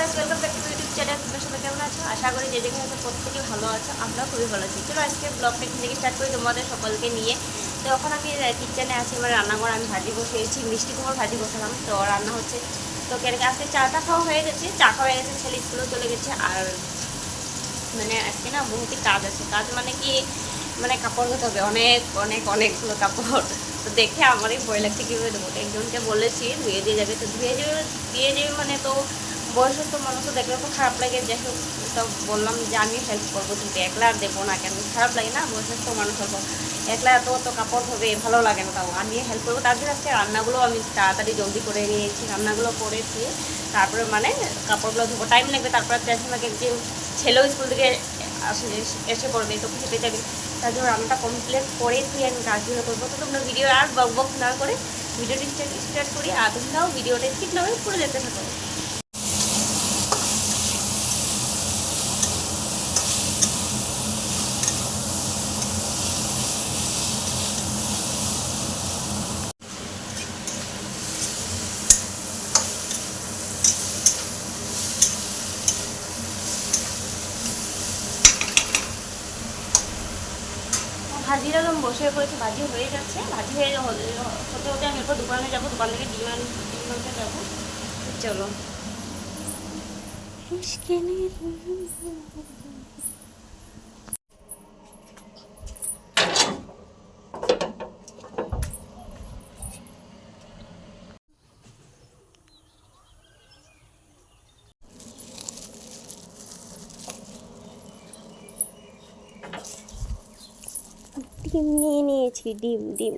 Guys, welcome back to YouTube channel. তোমরা সবাই কেমন আছো? আশা করি যে যেখানে আছো প্রত্যেকেই ভালো আছো। আমরাও খুবই ভালো আছি। চলো আজকে ব্লগটা এখান থেকে স্টার্ট করি তোমাদের সকলকে নিয়ে। তো এখন আমি কিচেনে আছি, আমার রান্নাঘর। আমি ভাজি বসিয়েছি, মিষ্টি কুমড়োর ভাজি বসালাম। তো রান্না হচ্ছে। তো আজকে চাটা খাওয়া হয়ে গেছে, চা খাওয়া হয়ে গেছে, ছেলে স্কুলেও চলে গেছে। আর মানে আজকে না বহুতই কাজ আছে। কাজ মানে কি, মানে কাপড় ধুতে হবে, অনেকগুলো কাপড়। তো দেখে আমারই ভয় লাগছে কীভাবে দেবো। একজনকে বলেছি ধুয়ে দিয়ে যাবে, তো দিয়ে যাবে মানে তো বয়সস্থ মানুষ তো দেখলে তো খারাপ লাগে। যাই হোক, তো বললাম যে আমি হেল্প করবো, কিন্তু একলা আর দেবো না, কেন খারাপ লাগে না? বয়সস্থ মানুষ হবো, একলা এত কাপড় ধোবে ভালো লাগে না। তাও আমি হেল্প করবো। তার জন্য আজকে রান্নাগুলো আমি তাড়াতাড়ি জলদি করে নিয়েছি। রান্নাগুলো করেছি, তারপরে মানে কাপড়গুলো ধোবো, টাইম লাগবে। তারপরে আমাকে যে ছেলেও স্কুল থেকে এসে পড়বে, তো খেতে যাবে। তার জন্য রান্নাটা কমপ্লিট করে তুই আমি কাজগুলো করবো। তো তোমরা ভিডিও আর বক না করে ভিডিওটি স্টার্ট করি। আর তোমরাও ভিডিওটা স্কিপ না করে পুরো দেখতে থাকো। ভাজিটা একদম বসে পড়েছে, ভাজি হয়ে যাচ্ছে। ভাজি হতে হতে আমি এরপর দোকানে যাবো, দোকান থেকে ডিম আনতে যাবো। চলো। ডিম নিয়ে নিয়েছি, ডিম।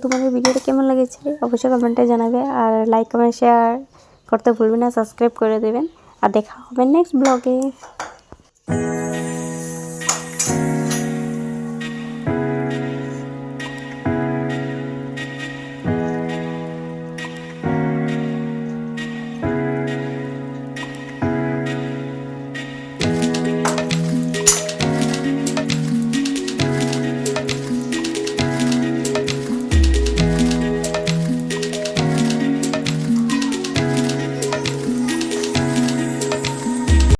তোমাদের ভিডিওটা কেমন লেগেছে অবশ্যই কমেন্টে জানাবে, আর লাইক কমেন্ট শেয়ার করতে ভুলবেন না, সাবস্ক্রাইব করে দেবেন, আর দেখা হবে নেক্সট ব্লগে।